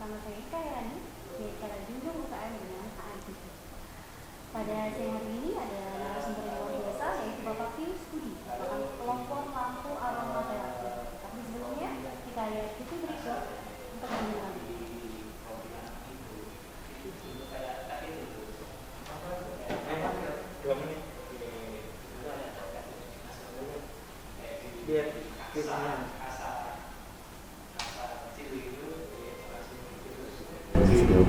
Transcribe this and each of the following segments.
Sama saya Kayani, Direktur Junjung UKM dengan AAD. Pada siang hari ini ada narasumber yang luar biasa yaitu Bapak Pius Budi, merupakan pelopor lampu aromaterapi. Tapi sebelumnya kita lihat video berikut untuk mengenali.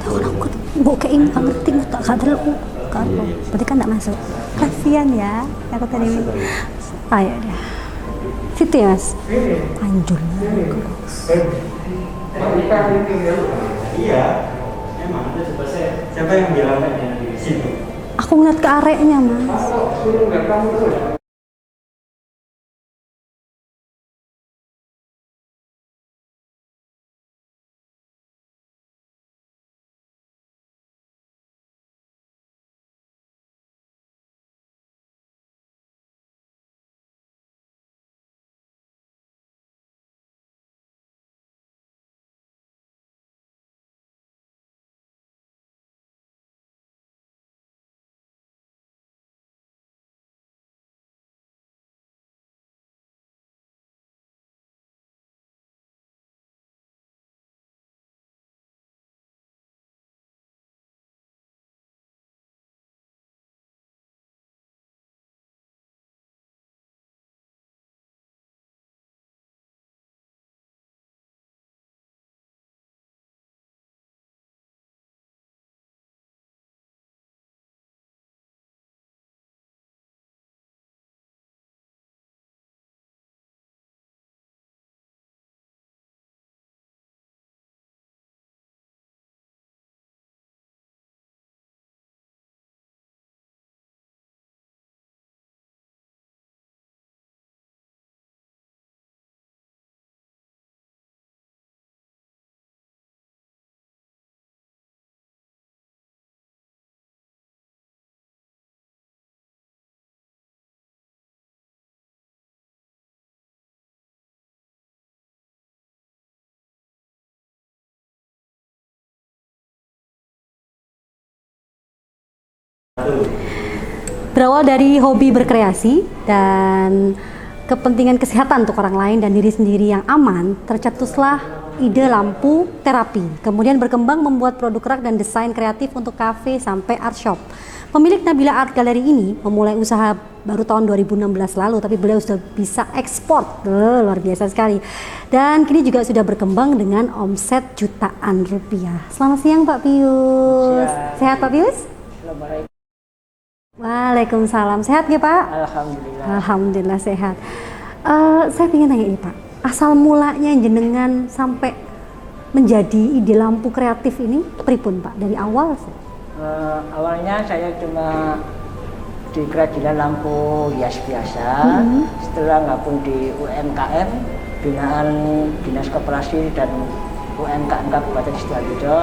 Kalau aku bu kayak nggak ngerti tak kadal aku kalau berarti kan nggak masuk, kasihan ya aku tadi. Ayo deh situ ya mas, panjul Iya, emang itu coba siapa yang bilang di situ? aku ngeliat ke areknya mas. Berawal dari hobi berkreasi dan kepentingan kesehatan untuk orang lain dan diri sendiri yang aman, tercetuslah ide lampu terapi. Kemudian berkembang membuat produk rak dan desain kreatif untuk kafe sampai art shop. Pemilik Nabila Art Gallery ini memulai usaha baru tahun 2016 lalu, tapi beliau sudah bisa ekspor, luar biasa sekali. Dan kini juga sudah berkembang dengan omset jutaan rupiah. Selamat siang Pak Pius. Sehat Pak Pius? Assalamualaikum. Waalaikumsalam. Sehat ya Pak? Alhamdulillah. Alhamdulillah sehat. Saya ingin tanya ini Pak, asal mulanya jenengan sampai menjadi ide lampu kreatif ini pripun Pak? Dari awal sih? Awalnya saya cuma di kerajinan lampu hias biasa. Setelah gabung di UMKM binaan Dinas Koperasi dan UMKM Kabupaten Sidoarjo,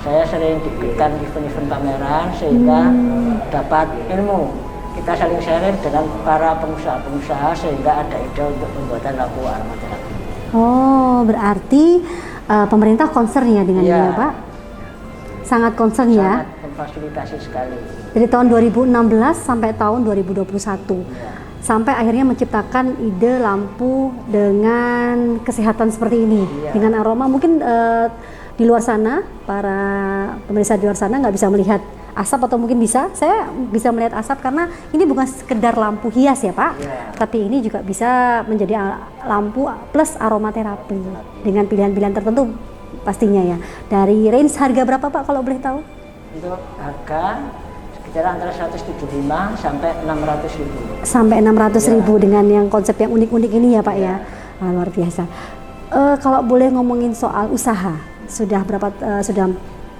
saya sering diberikan event-event pameran sehingga dapat ilmu. Kita saling sharing dengan para pengusaha-pengusaha sehingga ada ide untuk pembuatan lampu aromaterapi. Oh, berarti pemerintah concern ya dengan ini ya Pak? Sangat concern ya? Sangat memfasilitasi sekali. Dari tahun 2016 sampai tahun 2021. Sampai akhirnya menciptakan ide lampu dengan kesehatan seperti ini, dengan aroma. Mungkin di luar sana, para pemirsa di luar sana nggak bisa melihat asap atau mungkin bisa, saya bisa melihat asap karena ini bukan sekedar lampu hias ya Pak, tapi ini juga bisa menjadi lampu plus aromaterapi dengan pilihan-pilihan tertentu pastinya ya. Dari range harga berapa Pak kalau boleh tahu? Untuk harga sekitar antara 175 sampai 600 ribu. Sampai 600 ribu dengan yang konsep yang unik-unik ini ya Pak ya. Luar biasa. Kalau boleh ngomongin soal usaha, sudah berapa? Sudah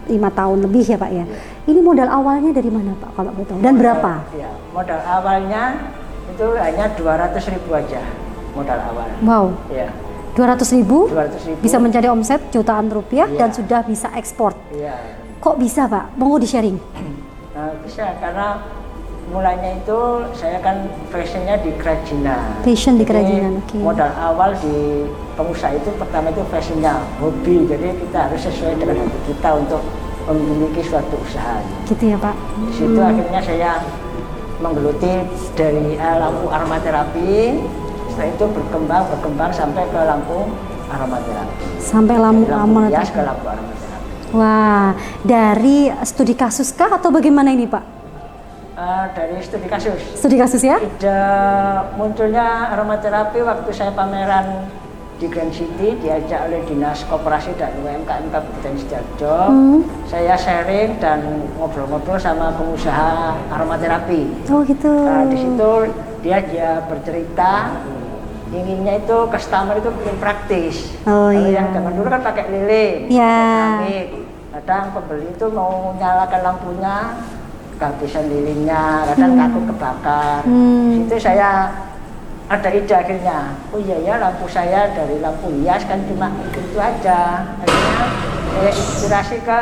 5 tahun lebih ya Pak ya. Ini modal awalnya dari mana Pak kalau boleh tahu? Dan berapa? Ya, modal awalnya itu hanya 200 ribu aja modal awal. Wow. Ya. 200 ribu 200 ribu bisa mencari omset jutaan rupiah dan sudah bisa ekspor. Iya. Kok bisa Pak? Mau di-sharing? Bisa karena mulanya itu saya kan fashionnya di kerajinan. Fashion di Jadi kerajinan, oke. modal awal di pengusaha itu pertama itu passionnya, hobi. Jadi kita harus sesuai dengan hati kita untuk memiliki suatu usaha. Gitu ya Pak. Di situ akhirnya saya menggeluti dari lampu aromaterapi. Setelah itu berkembang sampai ke lampu aromaterapi. Sampai lampu Dari hias ke aromaterapi. lampu aromaterapi. Wah, dari studi kasus kah atau bagaimana ini Pak? Dari studi kasus. Studi kasus ya? Ide munculnya aromaterapi waktu saya pameran di Grand City diajak oleh Dinas Koperasi dan UMKM Kabupaten Sidoarjo. Saya sharing dan ngobrol-ngobrol sama pengusaha aromaterapi. Oh gitu. Nah, di situ dia bercerita inginnya itu customer itu bikin praktis. Oh, Kalau iya. yang zaman dulu kan pakai lilin, Iya. pakai keramik. Kadang pembeli itu mau nyalakan lampunya, kehabisan lilinnya, kadang takut kebakar. Di situ saya ada ide akhirnya, oh iya ya lampu saya dari lampu hias kan cuma itu aja. Akhirnya saya inspirasi ke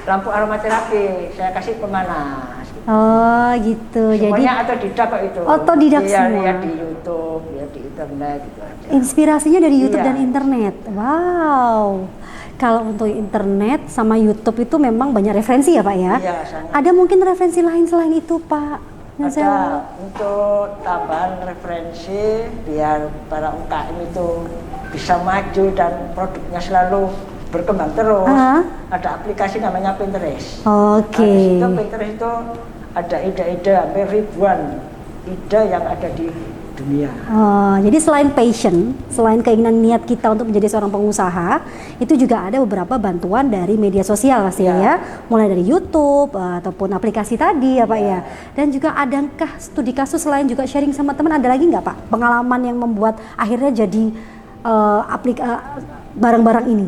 lampu aromaterapi, saya kasih pemanas. Oh gitu. Semuanya Jadi otodidak kok itu. Otodidak Iya, semua. lihat di YouTube, lihat di internet gitu aja. inspirasinya dari YouTube Iya. dan internet. Wow. Kalau untuk internet sama YouTube itu memang banyak referensi ya Pak ya? Iya, sangat. Ada mungkin referensi lain selain itu Pak? Yang Ada saya- untuk tambahan referensi biar para UKM itu bisa maju dan produknya selalu berkembang terus. Ah. Ada aplikasi namanya Pinterest. Oke. Nah, di situ Pinterest itu ada ide-ide hampir ribuan ide yang ada di dunia. Oh, jadi selain passion, selain keinginan niat kita untuk menjadi seorang pengusaha, itu juga ada beberapa bantuan dari media sosial pasti Ya. ya, mulai dari YouTube ataupun aplikasi tadi ya Pak ya. Dan juga adakah studi kasus selain juga sharing sama teman, ada lagi nggak Pak pengalaman yang membuat akhirnya jadi barang-barang ini?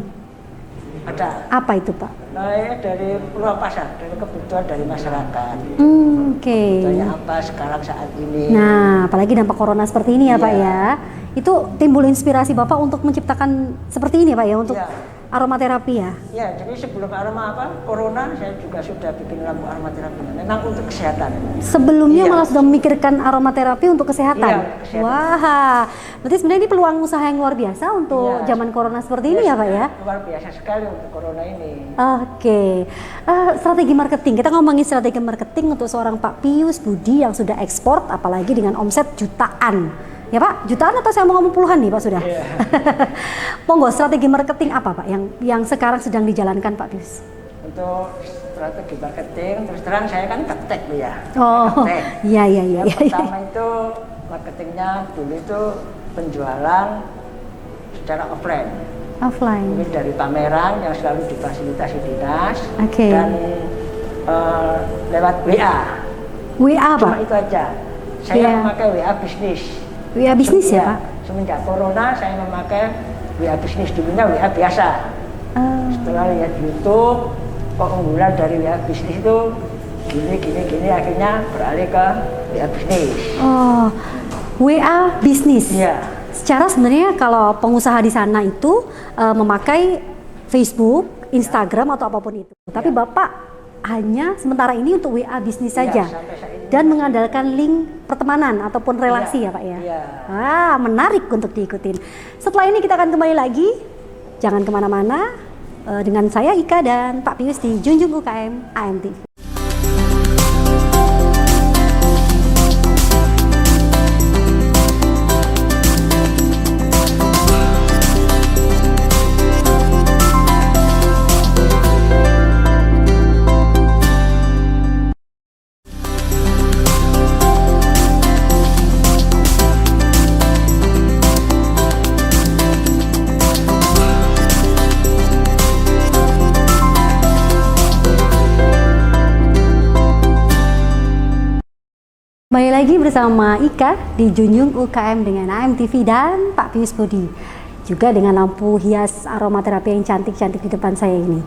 Ada. Apa itu Pak? Nah, ya dari peluang pasar, dari kebutuhan dari masyarakat. Oke. Tanya apa sekarang saat ini? Nah, apalagi dampak corona seperti ini ya Pak Iya. ya. Itu timbul inspirasi Bapak untuk menciptakan seperti ini Pak ya, untuk Iya. aromaterapi ya. Ya, jadi sebelum corona saya juga sudah bikin lampu aromaterapi. Memang untuk kesehatan. Sebelumnya Iya. malah sudah memikirkan aromaterapi untuk kesehatan. Iya, kesehatan. Wah, berarti sebenarnya ini peluang usaha yang luar biasa untuk Iya. zaman corona seperti ini ya Pak ya. Luar biasa sekali untuk corona ini. Oke, strategi marketing. Kita ngomongin strategi marketing untuk seorang Pak Pius Budi yang sudah ekspor, apalagi dengan omset jutaan. Ya Pak, jutaan atau saya mau ngomong puluhan nih Pak sudah? Iya. Monggo, strategi marketing apa Pak yang sekarang sedang dijalankan Pak Pius? Untuk strategi marketing, terus terang saya kan gaptek Bu ya. Oh, Gaptek. iya iya iya. Yang pertama itu marketingnya dulu itu penjualan secara offline. Offline. Mungkin dari pameran yang selalu difasilitasi dinas Oke. dan lewat WA. WA Cuma Pak? itu aja. Saya Iya. memakai WA bisnis. WA bisnis ya Iya, Pak? Semenjak corona saya memakai WA bisnis, dulunya WA biasa. Setelah lihat YouTube, kok unggulan dari WA bisnis itu gini, akhirnya beralih ke WA bisnis. Oh, WA bisnis. Iya. Secara sebenarnya kalau pengusaha di sana itu memakai Facebook, Instagram atau apapun itu. Tapi Bapak hanya sementara ini untuk WA bisnis Iya, saja. sampai saat ini. Dan mengandalkan link pertemanan ataupun relasi Iya, ya Pak ya. iya. Wah, menarik untuk diikutin. Setelah ini kita akan kembali lagi. Jangan kemana-mana. Dengan saya Ika dan Pak Pius di Junjung UKM AMTV. Kembali lagi bersama Ika di Junjung UKM dengan AMTV dan Pak Pius Budi. Juga dengan lampu hias aromaterapi yang cantik-cantik di depan saya ini.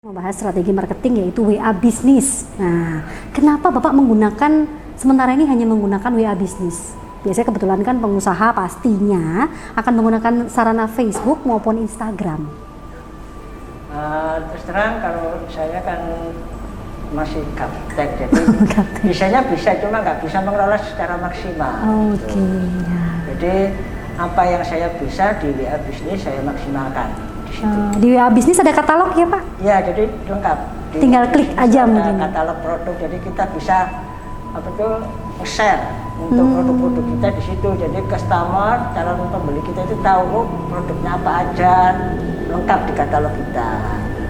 Membahas strategi marketing yaitu WA bisnis. Nah, kenapa Bapak menggunakan sementara ini hanya menggunakan WA bisnis? Biasanya kebetulan kan pengusaha pastinya akan menggunakan sarana Facebook maupun Instagram. Terus terang kalau saya kan masih gaptek, jadi bisanya bisa cuma nggak bisa mengelola secara maksimal. Oke. Ya. Jadi apa yang saya bisa di WA bisnis saya maksimalkan di situ. Di WA bisnis ada katalog ya Pak? Ya, jadi lengkap. Tinggal klik aja ada mungkin. katalog produk, jadi kita bisa share untuk produk-produk kita di situ. Jadi customer, calon pembeli kita itu tahu produknya apa aja, lengkap di katalog kita.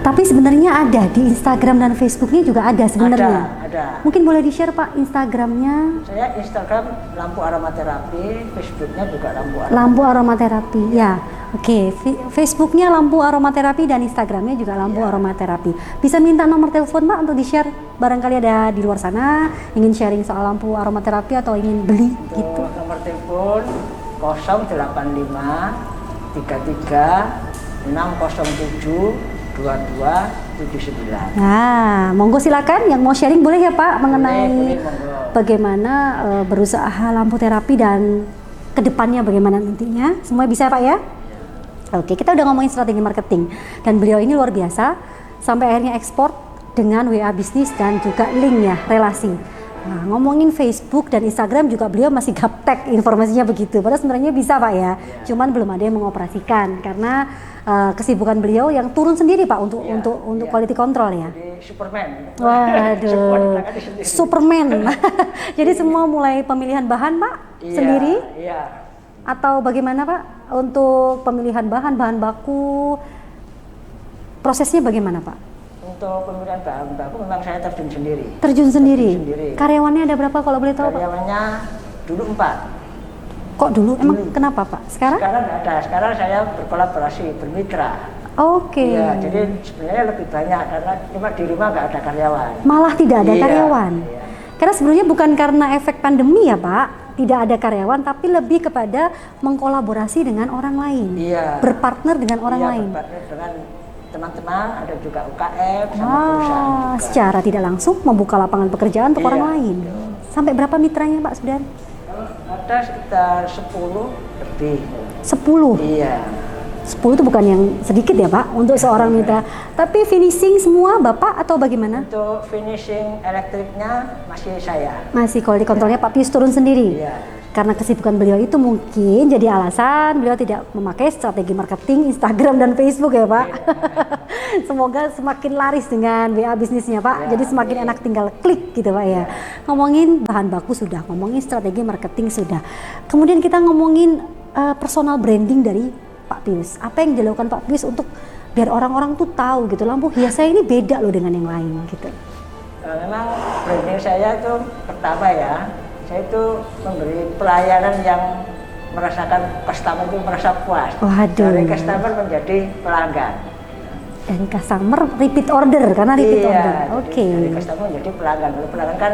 Tapi sebenarnya ada di Instagram dan Facebooknya juga ada sebenarnya. Ada. Mungkin boleh di-share Pak Instagramnya? Saya Instagram lampu aromaterapi, Facebooknya juga lampu aromaterapi. Lampu aromaterapi, ya. Oke, Facebooknya lampu aromaterapi dan Instagramnya juga lampu aromaterapi. Bisa minta nomor telepon Pak untuk di-share, barangkali ada di luar sana ingin sharing soal lampu aromaterapi atau ingin beli gitu. Nomor telepon 085 33 607 2279. Nah, monggo silakan yang mau sharing boleh ya Pak mengenai Boleh, monggo. bagaimana berusaha lampu terapi dan kedepannya bagaimana nantinya. Semua bisa Pak ya? Oke, kita udah ngomongin strategi marketing dan beliau ini luar biasa sampai akhirnya ekspor dengan WA bisnis dan juga link ya, relasi. Nah, ngomongin Facebook dan Instagram juga beliau masih gaptek informasinya begitu. Padahal sebenarnya bisa Pak ya, cuman belum ada yang mengoperasikan karena kesibukan beliau yang turun sendiri Pak untuk quality control ya. Jadi Superman. Waduh, Superman. Jadi semua mulai pemilihan bahan Pak sendiri? Iya. Atau bagaimana Pak untuk pemilihan bahan baku? Prosesnya bagaimana Pak? Untuk pemilihan bahan baku memang saya terjun sendiri. Terjun sendiri. Sendiri. Karyawannya ada berapa kalau boleh tahu Pak? Karyawannya dulu 4. Kok dulu? Emang kenapa Pak? Sekarang? Sekarang nggak ada. Sekarang saya berkolaborasi, bermitra. Oke. Iya, jadi sebenarnya lebih banyak karena cuma di rumah nggak ada karyawan. Malah tidak ada Iya, karyawan. iya. Karena sebenarnya bukan karena efek pandemi ya Pak, tidak ada karyawan, tapi lebih kepada mengkolaborasi dengan orang lain. Iya. Berpartner dengan orang lain. Berpartner dengan teman-teman, ada juga UKM sama perusahaan juga. Secara tidak langsung membuka lapangan pekerjaan untuk Iya, orang lain. betul. Sampai berapa mitranya Pak sudah? Ada sekitar 10 lebih. 10. Iya. 10 itu bukan yang sedikit ya Pak untuk seorang mitra. Tapi finishing semua Bapak atau bagaimana? Untuk finishing elektriknya masih saya. Masih quality controlnya Pak Pius turun sendiri. Iya. Karena kesibukan beliau itu mungkin jadi alasan beliau tidak memakai strategi marketing Instagram dan Facebook ya Pak. Semoga semakin laris dengan WA bisnisnya Pak. Ya, jadi semakin enak tinggal klik gitu Pak ya. Ngomongin bahan baku sudah, ngomongin strategi marketing sudah. Kemudian kita ngomongin personal branding dari Pak Pius. Apa yang dilakukan Pak Pius untuk biar orang-orang tuh tahu gitu lampu hias saya ini beda loh dengan yang lain gitu. Memang branding saya itu pertama ya, saya itu memberi pelayanan yang merasakan customer itu merasa puas. Waduh. Dari customer menjadi pelanggan. Dari customer repeat order karena repeat order. Jadi Oke. dari customer menjadi pelanggan. Kalau pelanggan kan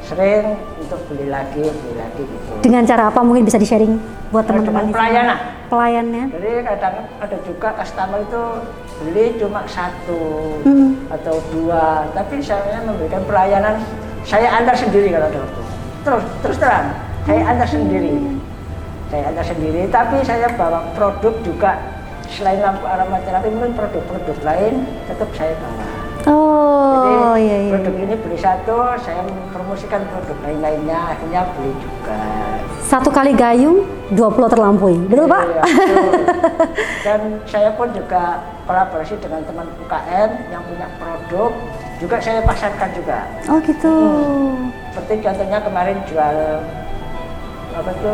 sering untuk beli lagi gitu. Dengan cara apa mungkin bisa di-sharing buat teman-teman di sini? Pelayanan. Pelayannya. Jadi kadang ada juga customer itu beli cuma 1 atau 2, tapi saya memberikan pelayanan, saya antar sendiri kalau ada waktu. Terus terang, saya antar sendiri. Saya antar sendiri, tapi saya bawa produk juga selain lampu aromaterapi, mungkin produk-produk lain tetap saya bawa. Oh, Jadi iya. produk ini beli 1, saya mempromosikan produk lain-lainnya, akhirnya beli juga. 1 kali gayung 20 terlampaui, betul Pak? Iya, betul. Dan saya pun juga kolaborasi dengan teman UKM yang punya produk, juga saya pasarkan juga. Oh gitu. Seperti contohnya kemarin jual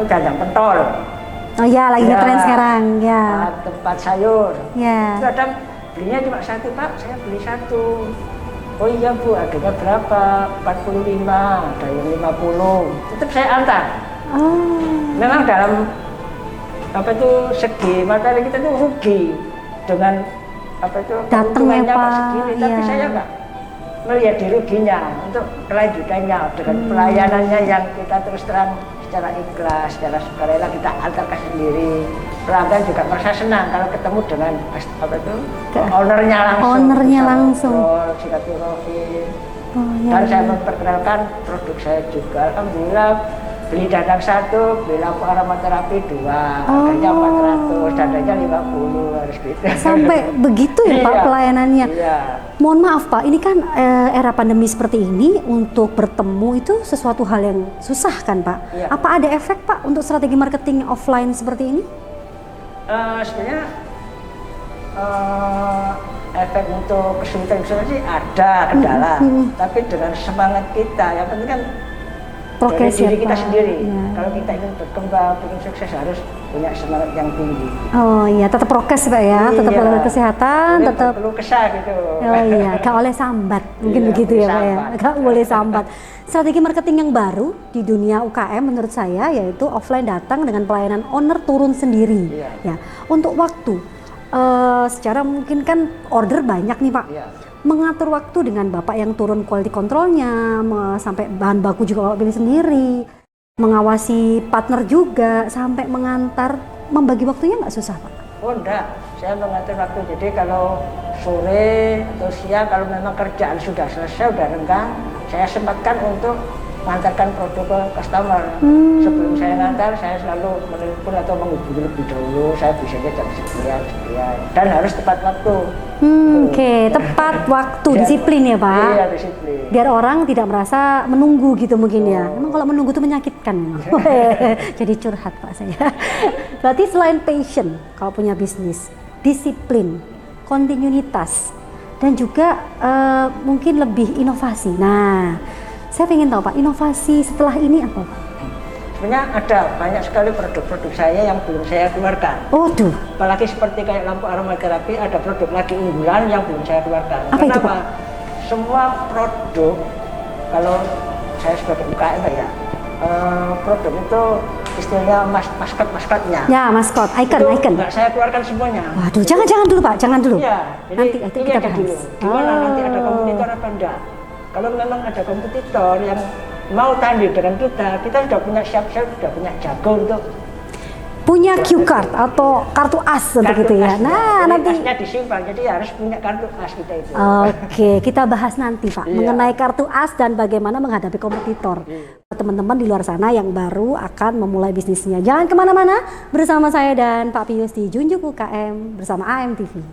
dandang pentol. Oh ya, lagi Ya, ngetren sekarang, ya. Tempat sayur. Ya. Kadang belinya cuma 1 Pak, saya beli 1. Oh iya Bu, harganya berapa? 45, ada yang 50. Tetap saya antar. Oh. Memang dalam segi materi kita tuh rugi dengan Datang ya, keuntungannya Pak, segini, tapi iya. saya enggak melihat di ruginya untuk kelanjutannya dengan pelayanannya yang kita terus terang secara ikhlas, secara sukarela kita antarkan sendiri. Pelanggan juga merasa senang kalau ketemu dengan ownernya langsung. Ownernya bisa langsung. ngobrol, silaturahmi. Oh, ya. Dan saya memperkenalkan produk saya juga. Alhamdulillah beli dandang 1, beli lampu aromaterapi 2, harganya 400. standarnya 50 harus gitu. Sampai begitu ya Pak Iya. pelayanannya. Iya. Mohon maaf Pak, ini kan era pandemi seperti ini, untuk bertemu itu sesuatu hal yang susah kan Pak? Iya. Apa ada efek Pak untuk strategi marketing offline seperti ini? Sebenarnya efek untuk kesulitan sih ada kendala, tapi dengan semangat kita, yang penting kan dari Prokes ya diri kita Pak. sendiri. Iya. Kalau kita ingin berkembang, ingin sukses harus punya semangat yang tinggi. Oh iya, tetap prokes Pak ya, tetap Iya. protokol kesehatan, Jadi tetap. perlu kesah gitu. Oh iya, gak oleh sambat, mungkin Iya, begitu ya Pak ya, sambat. gak boleh sambat. Strategi marketing yang baru di dunia UKM menurut saya yaitu offline datang dengan pelayanan owner turun sendiri. Iya. Ya, untuk waktu, secara mungkin kan order banyak nih Pak. Iya. Mengatur waktu dengan Bapak yang turun quality controlnya, sampai bahan baku juga Bapak pilih sendiri, mengawasi partner juga, sampai mengantar, membagi waktunya nggak susah Pak? Oh enggak, saya mengatur waktu. Jadi kalau sore atau siang kalau memang kerjaan sudah selesai, sudah renggang, saya sempatkan untuk mengantarkan produk ke customer. Sebelum saya ngantar, saya selalu menelpon atau menghubungi lebih dahulu. Saya biasanya jam sekian. Dan harus tepat waktu. Oke, tepat waktu, Biar- disiplin ya Pak. Iya, disiplin. Biar orang tidak merasa menunggu gitu mungkin ya. Emang kalau menunggu itu menyakitkan memang. Jadi curhat Pak saya. Berarti selain passion kalau punya bisnis, disiplin, kontinuitas, dan juga mungkin lebih inovasi. Nah, saya ingin tahu Pak, inovasi setelah ini apa Pak? Sebenarnya ada banyak sekali produk-produk saya yang belum saya keluarkan. Oh duh, Apalagi seperti kayak lampu aromaterapi, ada produk lagi unggulan yang belum saya keluarkan. Apa itu, Kenapa? Pak? Semua produk, kalau saya sebagai UKM ya, produk itu istilahnya maskot-maskotnya. ya maskot, icon, Itu icon. nggak saya keluarkan semuanya. Waduh, jangan dulu Pak, jangan dulu. Iya, jadi Nanti itu ini kita ada bahas. dulu. Gimana nanti ada Oh. kompetitor apa enggak? Kalau memang ada kompetitor yang mau tanding dengan kita sudah punya siap-siap, sudah punya jago untuk Punya cue card atau kartu as untuk kartu itu ya. asnya. Nah, Jadi nanti asnya disimpan, jadi harus punya kartu as kita itu. Oke, kita bahas nanti Pak Iya. mengenai kartu as dan bagaimana menghadapi kompetitor. Teman-teman di luar sana yang baru akan memulai bisnisnya. Jangan kemana-mana, bersama saya dan Pak Pius di Junjung UKM bersama AMTV.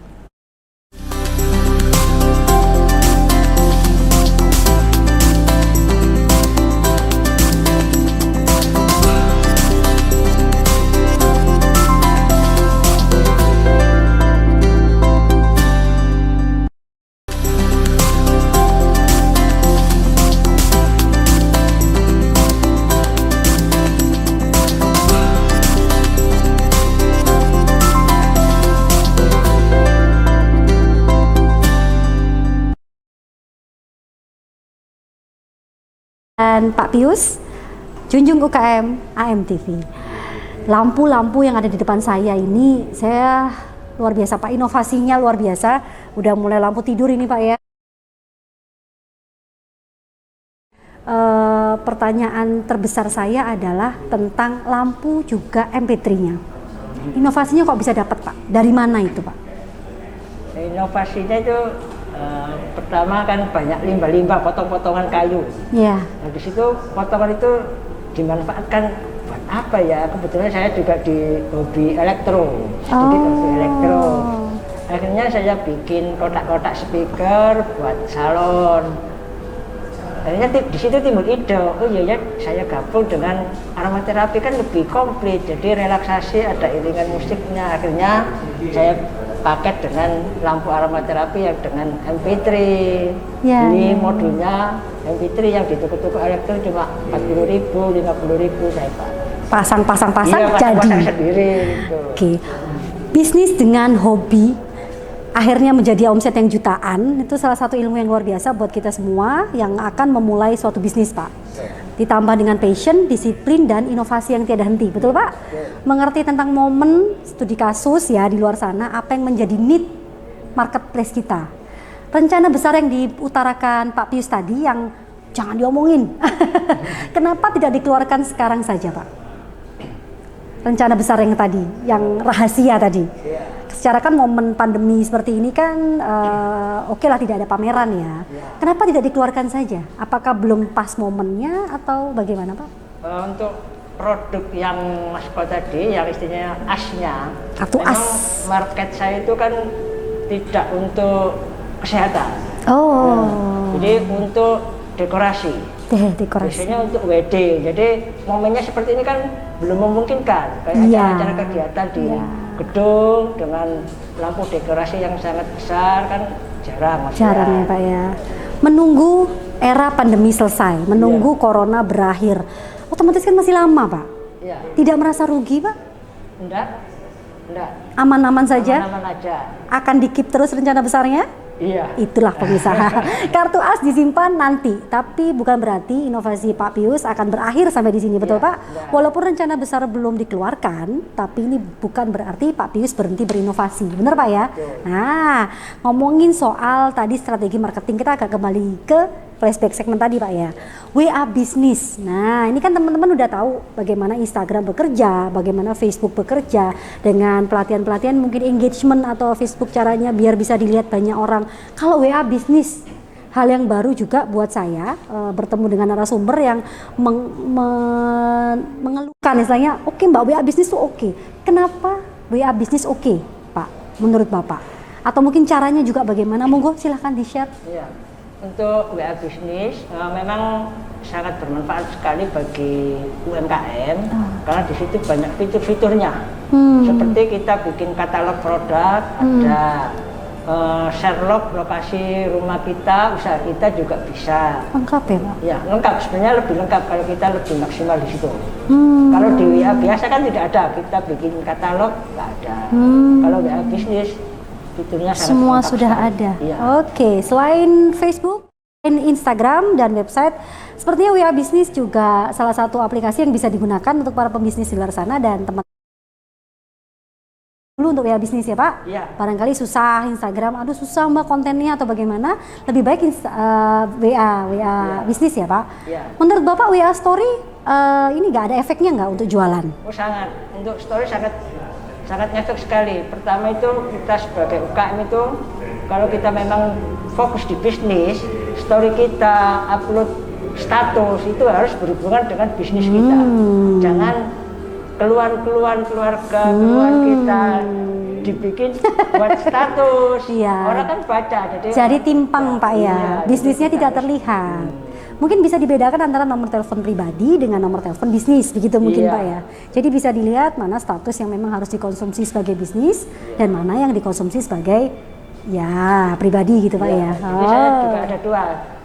Dan Pak Pius, Junjung UKM AMTV. Lampu-lampu yang ada di depan saya ini, saya luar biasa Pak, inovasinya luar biasa. Udah mulai lampu tidur ini Pak ya. Pertanyaan terbesar saya adalah tentang lampu juga MP3-nya. Inovasinya kok bisa dapat Pak? Dari mana itu Pak? Inovasinya itu pertama kan banyak limbah-limbah, potong-potongan kayu. Ya. Nah, di situ potongan itu dimanfaatkan buat apa ya? Kebetulan saya juga di hobi elektro, studi hobi elektro. Akhirnya saya bikin kotak-kotak speaker buat salon. Akhirnya di situ timbul ide, oh iya ya saya gabung dengan aromaterapi kan lebih komplit, jadi relaksasi, ada iringan musiknya. Akhirnya saya paket dengan lampu aromaterapi yang dengan MP3. Ya, Ini ya. modulnya MP3 yang di toko-toko elektro cuma 40.000, 50.000 saya pakai. Pasang-pasang Iya, jadi. pasang sendiri gitu. Oke. Bisnis dengan hobi akhirnya menjadi omset yang jutaan, itu salah satu ilmu yang luar biasa buat kita semua yang akan memulai suatu bisnis Pak. Ditambah dengan passion, disiplin, dan inovasi yang tiada henti, betul Pak? Mengerti tentang momen, studi kasus ya di luar sana, apa yang menjadi need marketplace kita. Rencana besar yang diutarakan Pak Pius tadi yang jangan diomongin. Kenapa tidak dikeluarkan sekarang saja Pak? Rencana besar yang tadi, yang rahasia tadi. Secara kan momen pandemi seperti ini kan oke lah tidak ada pameran ya. Kenapa tidak dikeluarkan saja? Apakah belum pas momennya atau bagaimana Pak? Untuk produk yang Mas Ko tadi, yang istilahnya asnya, Kartu memang as. market saya itu kan tidak untuk kesehatan. Oh. Jadi untuk dekorasi. Dekorasi. Biasanya untuk wedding. Jadi momennya seperti ini kan belum memungkinkan. Kayak Iya. acara kegiatan di Iya. gedung dengan lampu dekorasi yang sangat besar kan jarang. Mas, Jarang ya Pak ya. Menunggu era pandemi selesai, menunggu corona berakhir. Otomatis kan masih lama Pak. Iya. Tidak merasa rugi Pak? Enggak. Aman-aman saja? Aman-aman aja. Akan dikip terus rencana besarnya? Iya. Itulah pengusaha. Kartu as disimpan nanti, tapi bukan berarti inovasi Pak Pius akan berakhir sampai di sini, betul Iya, Pak? iya. Walaupun rencana besar belum dikeluarkan, tapi ini bukan berarti Pak Pius berhenti berinovasi, benar Pak ya? Betul. Nah, ngomongin soal tadi strategi marketing, kita agak kembali ke flashback segmen tadi Pak ya. WA bisnis. Nah, ini kan teman-teman udah tahu bagaimana Instagram bekerja, bagaimana Facebook bekerja dengan pelatihan-pelatihan mungkin engagement atau Facebook caranya biar bisa dilihat banyak orang. Kalau WA bisnis, hal yang baru juga buat saya bertemu dengan narasumber yang mengeluhkan istilahnya, oke Mbak, WA bisnis tuh oke. Kenapa WA bisnis oke, Pak? Menurut Bapak? Atau mungkin caranya juga bagaimana? Monggo silahkan di-share. Iya. Untuk WA bisnis memang sangat bermanfaat sekali bagi UMKM karena di situ banyak fitur-fiturnya. Seperti kita bikin katalog produk, ada share log lokasi rumah kita, usaha kita juga bisa. Lengkap ya Pak? Ya lengkap, sebenarnya lebih lengkap kalau kita lebih maksimal di situ. Kalau di WA biasa kan tidak ada, kita bikin katalog nggak ada. Kalau WA bisnis fiturnya sangat Semua lengkap sudah sekali. ada. Iya. Oke, selain Facebook, selain Instagram dan website, sepertinya WA Bisnis juga salah satu aplikasi yang bisa digunakan untuk para pembisnis di luar sana dan teman dulu untuk WA Bisnis ya Pak. Iya. Barangkali susah Instagram, aduh susah Mbak kontennya atau bagaimana? Lebih baik WA Bisnis ya Pak. Iya. Menurut Bapak WA Story ini nggak ada efeknya nggak untuk jualan? Oh sangat, untuk story sangat ngefek sekali. Pertama itu kita sebagai UKM itu kalau kita memang fokus di bisnis, story kita upload status itu harus berhubungan dengan bisnis kita. Jangan keluarga keluhan kita dibikin buat status. Iya. Orang kan baca Jadi timpang Pak ya, Iya, bisnisnya jadi kita tidak harus- terlihat. Mungkin bisa dibedakan antara nomor telepon pribadi dengan nomor telepon bisnis, begitu mungkin Iya. Pak ya. Jadi bisa dilihat mana status yang memang harus dikonsumsi sebagai bisnis dan mana yang dikonsumsi sebagai ya pribadi gitu Pak ya. Jadi saya juga ada dua,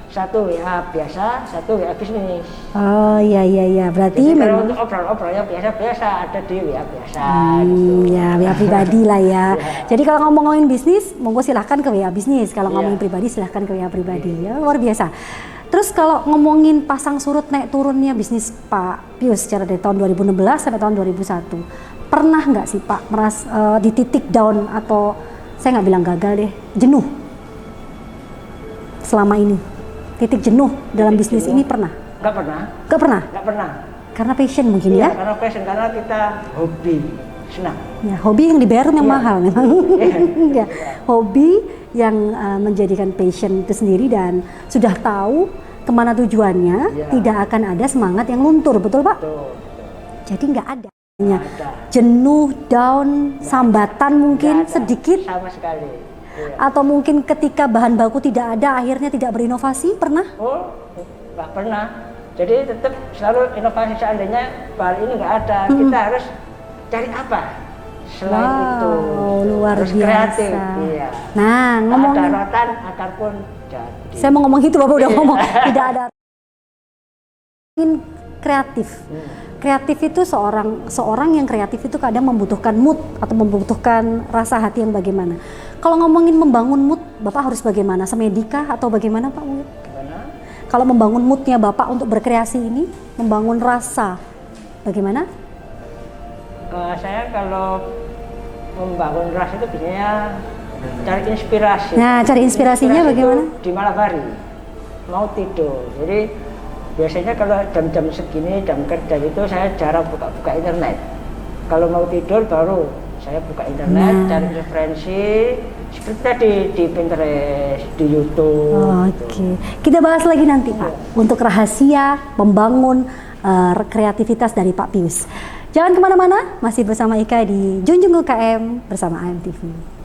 satu WA biasa, satu WA bisnis. Oh iya, berarti Jadi kalau memang untuk obrol-obrol yang biasa-biasa ada di WA biasa gitu. ya WA pribadi lah ya. Jadi kalau ngomongin bisnis, monggo silahkan ke WA bisnis. Kalau Iya. ngomongin pribadi silahkan ke WA pribadi. Ya luar biasa. Terus kalau ngomongin pasang surut naik turunnya bisnis Pak Pius secara dari tahun 2016 sampai tahun 2001, pernah nggak sih Pak di titik down atau saya nggak bilang gagal deh, jenuh selama ini? Titik jenuh dalam bisnis jenuh? ini pernah? Nggak pernah, Nggak pernah? nggak pernah. Karena passion mungkin Iya, ya? karena passion, karena kita hobi, senang. Ya, hobi yang dibayar yang Iya. mahal memang. Iya. Ya, hobi yang menjadikan passion itu sendiri dan sudah tahu kemana tujuannya, Iya. tidak akan ada semangat yang luntur, betul Pak? Tuh, Jadi nggak ada. ada. Jenuh, down, sambatan mungkin Nggak ada, sedikit, sama sekali. Iya. atau mungkin ketika bahan baku tidak ada, akhirnya tidak berinovasi, pernah? Oh, nggak pernah. Jadi tetap selalu inovasi, seandainya bahan ini nggak ada, kita harus cari apa? Selain itu, luar harus biasa. kreatif. Iya. Nah, Nggak ngomongin, ada rotan, akar pun jadi. saya mau ngomong itu Bapak udah Iya. ngomong, tidak ada. Ingin kreatif. Kreatif itu seorang yang kreatif itu kadang membutuhkan mood atau membutuhkan rasa hati yang bagaimana. Kalau ngomongin membangun mood, Bapak harus bagaimana? Semedikah atau bagaimana Pak? Gimana? Kalau membangun moodnya Bapak untuk berkreasi ini, membangun rasa, bagaimana? Saya kalau membangun rasa itu biasanya cari inspirasi. Nah, cari inspirasinya Inspirasi bagaimana? itu di malam hari, mau tidur. Jadi biasanya kalau jam-jam segini, jam kerja itu saya jarang buka internet. Kalau mau tidur baru saya buka internet, Nah. cari referensi seperti tadi di Pinterest, di YouTube. Oke, kita bahas lagi nanti Pak. Untuk rahasia membangun kreativitas dari Pak Pius. Jangan kemana-mana, masih bersama Ika di Junjung UKM bersama AMTV.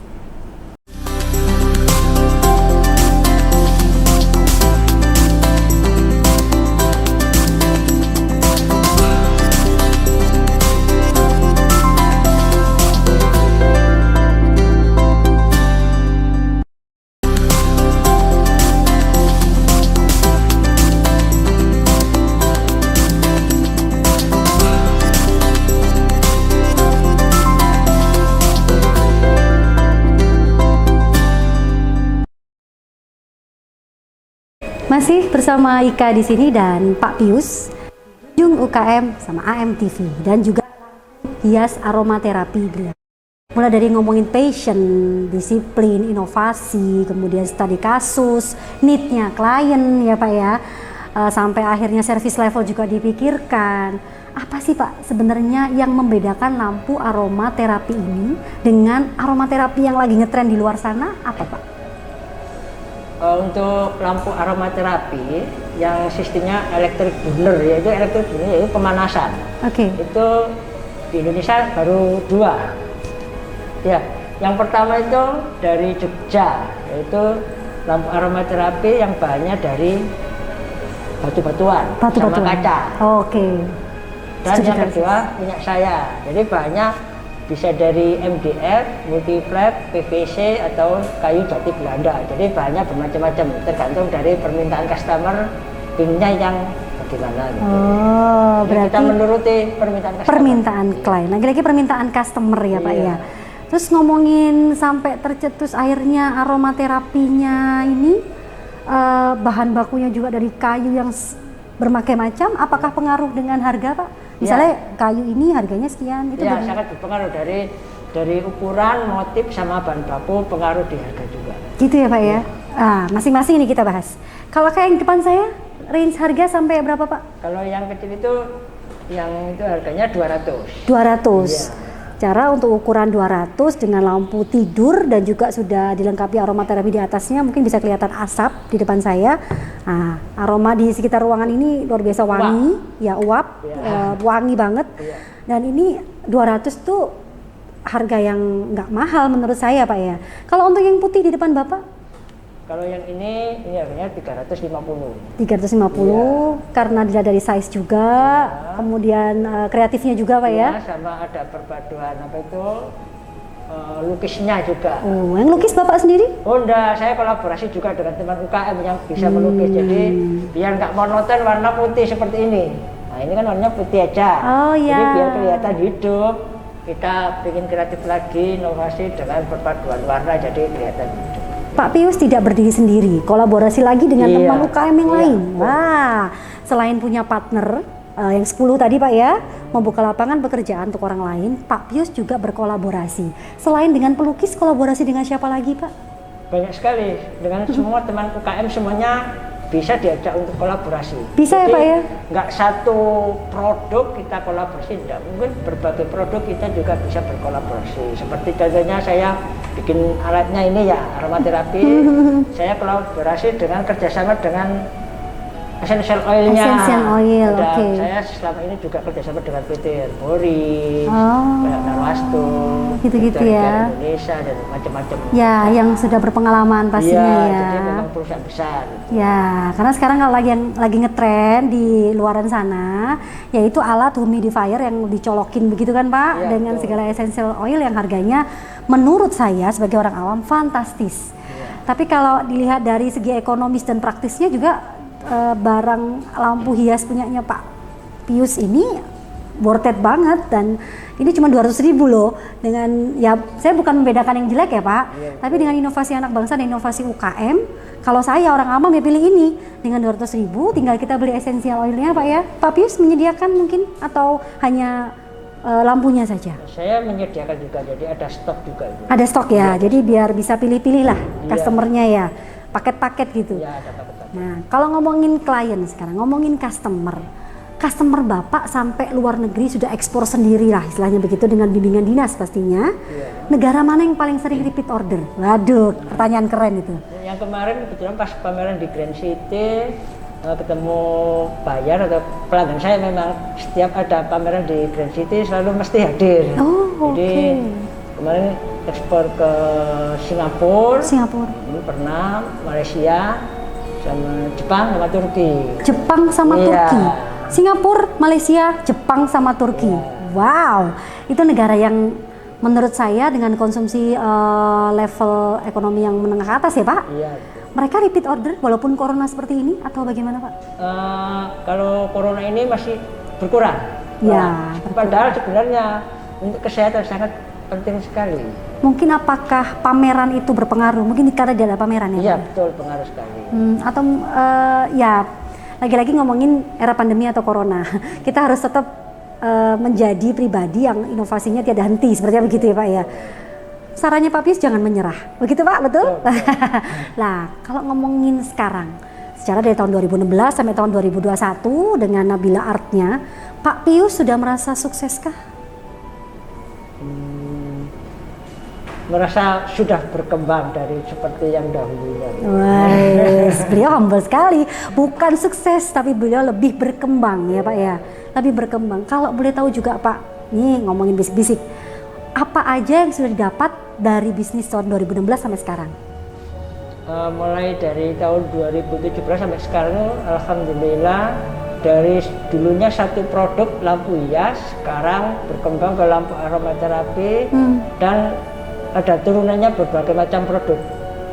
Masih bersama Ika di sini dan Pak Pius, Junjung UKM sama AMTV dan juga hias aromaterapi. Mulai dari ngomongin passion, disiplin, inovasi, kemudian studi kasus, need-nya klien ya Pak ya, sampai akhirnya service level juga dipikirkan. Apa sih Pak sebenarnya yang membedakan lampu aromaterapi ini dengan aromaterapi yang lagi ngetren di luar sana? Apa Pak? Untuk lampu aromaterapi yang sistemnya electric burner, yaitu pemanasan. Oke. Itu di Indonesia baru 2. Ya, yang pertama itu dari Jogja, yaitu lampu aromaterapi yang bahannya dari batu-batuan sama kaca. Oke. Dan yang kedua minyak saya. Jadi bahannya bisa dari MDF, multiflat, PVC atau kayu jati Belanda. Jadi bahannya bermacam-macam, tergantung dari permintaan customer pinginnya yang bagaimana gitu. Oh, berarti kita menuruti permintaan customer. Permintaan klien. Lagi-lagi permintaan customer ya Pak ya. Terus ngomongin sampai tercetus airnya aromaterapinya ini, bahan bakunya juga dari kayu yang berbagai macam. Apakah pengaruh dengan harga Pak? Misalnya kayu ini harganya sekian, itu sangat berpengaruh dari ukuran, motif sama bahan baku, pengaruh di harga juga. Gitu ya Pak ya. Masing-masing ini kita bahas. Kalau kayak yang depan saya, range harga sampai berapa Pak? Kalau yang kecil itu harganya 200. 200. Ya. Cara untuk ukuran 200 dengan lampu tidur dan juga sudah dilengkapi aromaterapi di atasnya, mungkin bisa kelihatan asap di depan saya. Aroma di sekitar ruangan ini luar biasa wangi, uap, wangi banget. Dan ini 200 tuh harga yang nggak mahal menurut saya Pak ya. Kalau untuk yang putih di depan Bapak? Kalau yang ini harganya 350. 350 karena dilihat dari size juga, kemudian kreatifnya juga Pak ya. Sama ada perpaduan lukisnya juga. Oh, yang lukis Bapak sendiri? Oh enggak, saya kolaborasi juga dengan teman UKM yang bisa melukis. Jadi biar nggak monoton warna putih seperti ini. Nah ini kan warnanya putih aja. Oh iya. Jadi biar kelihatan hidup. Kita bikin kreatif lagi, inovasi dengan perpaduan warna jadi kelihatan hidup. Pak Pius tidak berdiri sendiri, kolaborasi lagi dengan teman UKM yang lain. Wah, selain punya partner yang 10 tadi Pak ya, membuka lapangan pekerjaan untuk orang lain, Pak Pius juga berkolaborasi. Selain dengan pelukis, kolaborasi dengan siapa lagi Pak? Banyak sekali, dengan semua teman UKM semuanya bisa diajak untuk kolaborasi. Bisa. Jadi, ya Pak ya? Nggak satu produk kita kolaborasi, enggak. Mungkin berbagai produk kita juga bisa berkolaborasi. Seperti contohnya saya bikin alatnya ini ya, aromaterapi. Saya kolaborasi dengan kerjasama dengan essential oilnya. Essential oil, oke. Saya selama ini juga kerjasama dengan PT Herbori, Narwastu, gitu-gitu ya. Indonesia dan macam-macam. Ya, yang sudah berpengalaman pastinya ya. Jadi memang perusahaan besar. Ya, karena sekarang kalau lagi ngetren di luaran sana, yaitu alat humidifier yang dicolokin begitu kan Pak, dengan segala essential oil yang harganya menurut saya sebagai orang awam fantastis. Tapi kalau dilihat dari segi ekonomis dan praktisnya juga barang lampu hias punyanya Pak Pius ini worth it banget, dan ini cuma 200.000 loh. Dengan saya bukan membedakan yang jelek ya Pak, tapi dengan inovasi anak bangsa dan inovasi UKM, kalau saya orang awam ya pilih ini. Dengan 200.000 tinggal kita beli essential oilnya Pak ya. Pak Pius menyediakan mungkin atau hanya lampunya saja? Saya menyediakan juga, jadi ada stok juga. Ada stok ya, jadi biar bisa pilih-pilih lah customernya ya, paket-paket gitu. Iya, ada paket. Nah, kalau ngomongin klien sekarang, ngomongin customer Bapak sampai luar negeri sudah ekspor sendiri lah istilahnya begitu, dengan bimbingan dinas pastinya. Negara mana yang paling sering repeat order? Waduh, pertanyaan keren itu. Yang kemarin kebetulan pas pameran di Grand City, ketemu buyer atau pelanggan saya memang setiap ada pameran di Grand City selalu mesti hadir. Oh, Jadi kemarin ekspor ke Singapura, ini pernah Malaysia, sama Jepang sama Turki. Jepang sama Iya. Turki. Singapura, Malaysia, Jepang sama Turki. Wow, itu negara yang menurut saya dengan konsumsi level ekonomi yang menengah ke atas ya Pak. Iya. Mereka repeat order walaupun corona seperti ini atau bagaimana Pak? Kalau corona ini masih berkurang. Ya, Padahal sebenarnya untuk kesehatan sangat penting sekali. Mungkin apakah pameran itu berpengaruh? Mungkin karena tidak ada pameran ya? Iya Pak? betul, pengaruh sekali. Atau ya lagi-lagi ngomongin era pandemi atau corona, kita harus tetap menjadi pribadi yang inovasinya tiada henti, seperti begitu ya Pak ya. Sarannya Pak Pius jangan menyerah, begitu Pak, betul? Nah, kalau ngomongin sekarang, secara dari tahun 2016 sampai tahun 2021 dengan Nabila Art-nya, Pak Pius sudah merasa sukseskah? Merasa sudah berkembang dari seperti yang dahulunya. Wah, beliau humble sekali. Bukan sukses, tapi beliau lebih berkembang ya Pak ya. Lebih berkembang. Kalau boleh tahu juga Pak, nih ngomongin bisik-bisik, apa aja yang sudah didapat dari bisnis tahun 2016 sampai sekarang? Mulai dari tahun 2017 sampai sekarang, alhamdulillah dari dulunya satu produk lampu hias, sekarang berkembang ke lampu aromaterapi dan ada turunannya berbagai macam produk.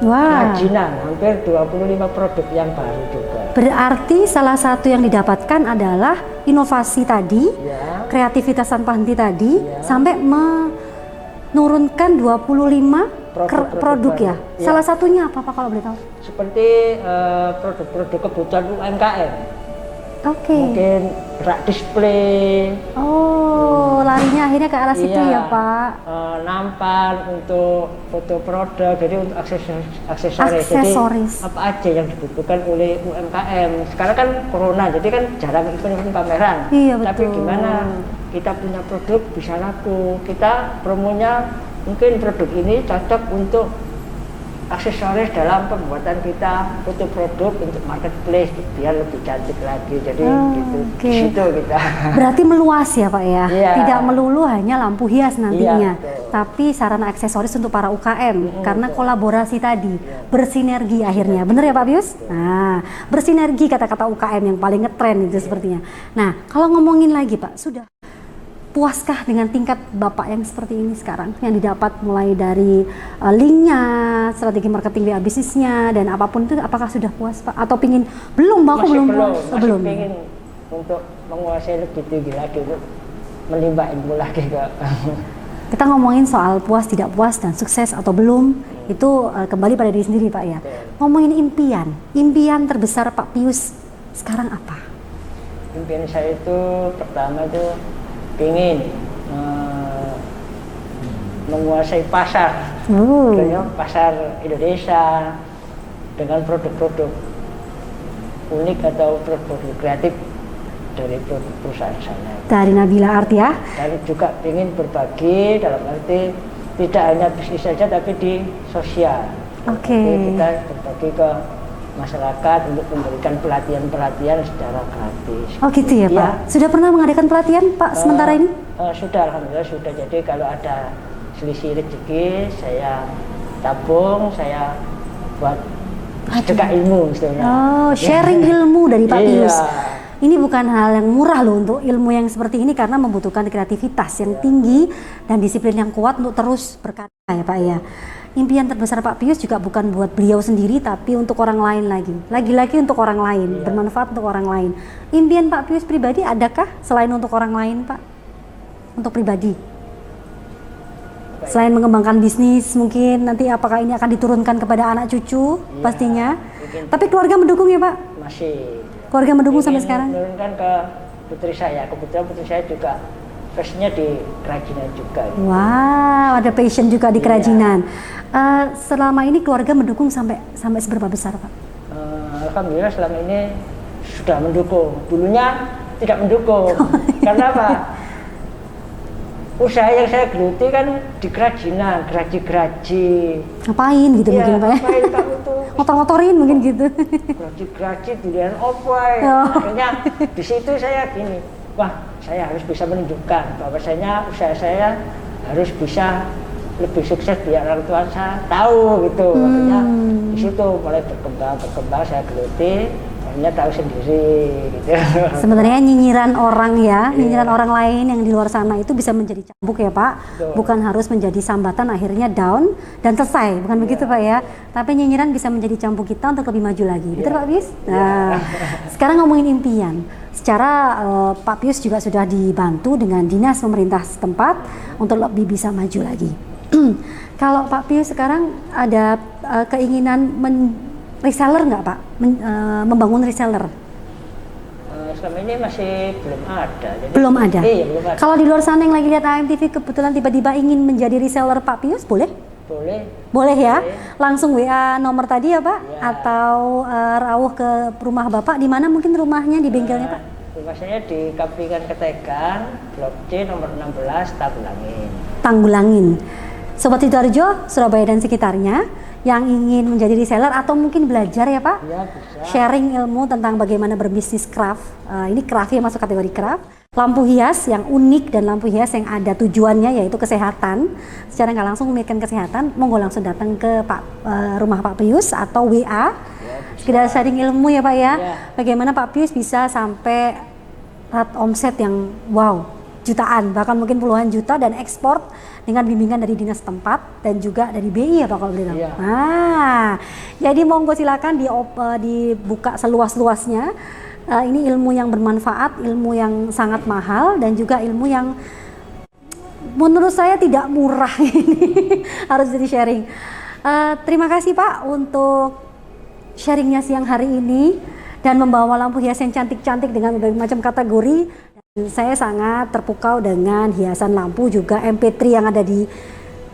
Wah. Kerajinan, hampir 25 produk yang baru juga. Berarti salah satu yang didapatkan adalah inovasi tadi, Ya. kreativitas tanpa henti tadi, Ya. sampai menurunkan 25 produk ya. Ya. Salah satunya apa Pak kalau boleh tahu? Seperti produk-produk kebutuhan UMKM. Oke. Mungkin rak display, Oh, larinya akhirnya ke arah situ ya Pak. nampan untuk foto produk, jadi untuk aksesoris. Aksesoris. Jadi apa aja yang dibutuhkan oleh UMKM. Sekarang kan corona, jadi kan jarang event pameran. Iya, Tapi betul. gimana kita punya produk bisa laku. Kita promonya mungkin produk ini cocok untuk aksesoris dalam pembuatan kita foto produk untuk marketplace biar lebih cantik lagi. Jadi gitu. oke. Di situ kita. Berarti meluas ya Pak ya, Iya. tidak melulu hanya lampu hias nantinya, Iya, betul. tapi sarana aksesoris untuk para UKM karena kolaborasi tadi bersinergi akhirnya, bener ya Pak Pius? Nah, bersinergi kata-kata UKM yang paling ngetren itu sepertinya. Nah, kalau ngomongin lagi Pak, sudah puaskah dengan tingkat Bapak yang seperti ini sekarang yang didapat mulai dari linknya, strategi marketing WA bisnisnya dan apapun itu, apakah sudah puas Pak? Atau pingin belum Pak? Aku belum puas. Oh, masih belum. pengen untuk menguasai lebih tinggi lagi, untuk menimba ilmu lagi ke. Kita ngomongin soal puas tidak puas dan sukses atau belum itu kembali pada diri sendiri Pak ya. Ngomongin impian terbesar Pak Pius sekarang apa? Impian saya itu pertama itu ingin menguasai pasar, tentunya pasar Indonesia dengan produk-produk unik atau produk kreatif dari perusahaan saya. Dari Nabila Art ya. Dan juga ingin berbagi dalam arti tidak hanya bisnis saja tapi di sosial. Oke. Jadi kita berbagi ke masyarakat untuk memberikan pelatihan-pelatihan secara gratis. Oh gitu ya Pak. Sudah pernah mengadakan pelatihan Pak sementara ini? Sudah, alhamdulillah sudah. Jadi kalau ada selisih rezeki, saya tabung, saya buat sedekah ilmu istilahnya. Oh, sharing ilmu dari Pak Iya. Pius. Ini bukan hal yang murah loh untuk ilmu yang seperti ini karena membutuhkan kreativitas yang tinggi dan disiplin yang kuat untuk terus berkarya ya Pak ya. Impian terbesar Pak Pius juga bukan buat beliau sendiri tapi untuk orang lain lagi. Lagi-lagi untuk orang lain, bermanfaat untuk orang lain. Impian Pak Pius pribadi adakah selain untuk orang lain Pak? Untuk pribadi? Selain mengembangkan bisnis mungkin nanti apakah ini akan diturunkan kepada anak cucu pastinya. Tapi keluarga mendukung ya Pak? Masih. Keluarga mendukung sampai Ingin sekarang? menurunkan ke putri saya. Kebetulan putri saya juga passionnya di kerajinan juga. Wow, ada passion juga di kerajinan. Selama ini keluarga mendukung sampai seberapa besar Pak? Alhamdulillah selama ini sudah mendukung. Dulunya tidak mendukung. Karena apa? Usaha yang saya geluti kan di kerajinan, geraji-geraji. Ngapain gitu Iya, mungkin Pak ya? ngapain kamu tuh ngotor-ngotorin mungkin gitu. Geracik-geracik pilihan opo ya. Oh. Akhirnya di situ saya gini, wah saya harus bisa menunjukkan bahwasanya usaha saya harus bisa lebih sukses biar orang tua saya tahu gitu. Akhirnya di situ mulai berkembang saya geluti, akhirnya tahu sendiri gitu. Sebenarnya nyinyiran orang ya, nyinyiran orang lain yang di luar sana itu bisa menjadi cambuk ya Pak. Betul. Bukan harus menjadi sambatan akhirnya down dan selesai, bukan begitu Pak ya. Tapi nyinyiran bisa menjadi cambuk kita untuk lebih maju lagi. Betul Pak Pius? Nah, sekarang ngomongin impian. Secara Pak Pius juga sudah dibantu dengan dinas pemerintah setempat untuk lebih bisa maju lagi. Kalau Pak Pius sekarang ada keinginan reseller nggak Pak? Membangun reseller? Selama ini masih belum ada. Jadi, Belum ada? Iya, belum ada. Kalau di luar sana yang lagi lihat AMTV kebetulan tiba-tiba ingin menjadi reseller Pak Pius, boleh? Boleh. Boleh ya? Boleh. Langsung WA nomor tadi ya Pak? Ya. Atau rawuh ke rumah Bapak, di mana mungkin rumahnya di bengkelnya Pak? Rumah saya di Kampingan Ketegan, Blok C nomor 16, Tangulangin. Tanggulangin. Sobat Sidoarjo, Surabaya dan sekitarnya yang ingin menjadi reseller atau mungkin belajar ya Pak? Ya bisa. Sharing ilmu tentang bagaimana berbisnis craft. Ini craft ya, masuk kategori craft. Lampu hias yang unik dan lampu hias yang ada tujuannya yaitu kesehatan. Secara nggak langsung memikirkan kesehatan, monggo langsung datang ke rumah Pak Pius atau WA. Sekedar sharing ilmu ya Pak ya. Ya. Bagaimana Pak Pius bisa sampai omset yang wow, jutaan, bahkan mungkin puluhan juta dan ekspor dengan bimbingan dari dinas tempat dan juga dari BI ya Pak kalau boleh tahu. Iya. Nah, jadi monggo silakan dibuka seluas-luasnya. Ini ilmu yang bermanfaat, ilmu yang sangat mahal dan juga ilmu yang menurut saya tidak murah ini harus jadi sharing. Terima kasih Pak untuk sharingnya siang hari ini dan membawa lampu hias yang cantik-cantik dengan berbagai macam kategori. Saya sangat terpukau dengan hiasan lampu juga MP3 yang ada di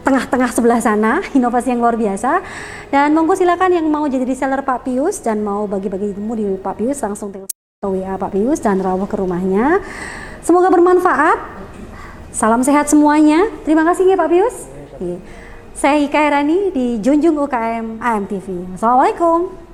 tengah-tengah sebelah sana, inovasi yang luar biasa. Dan monggo silakan yang mau jadi reseller Pak Pius dan mau bagi-bagi ilmu di Pak Pius langsung telepon atau WA Pak Pius dan rawuh ke rumahnya. Semoga bermanfaat. Salam sehat semuanya. Terima kasih ya Pak Pius. Saya Ika Herani di Junjung UKM AMTV. Assalamualaikum.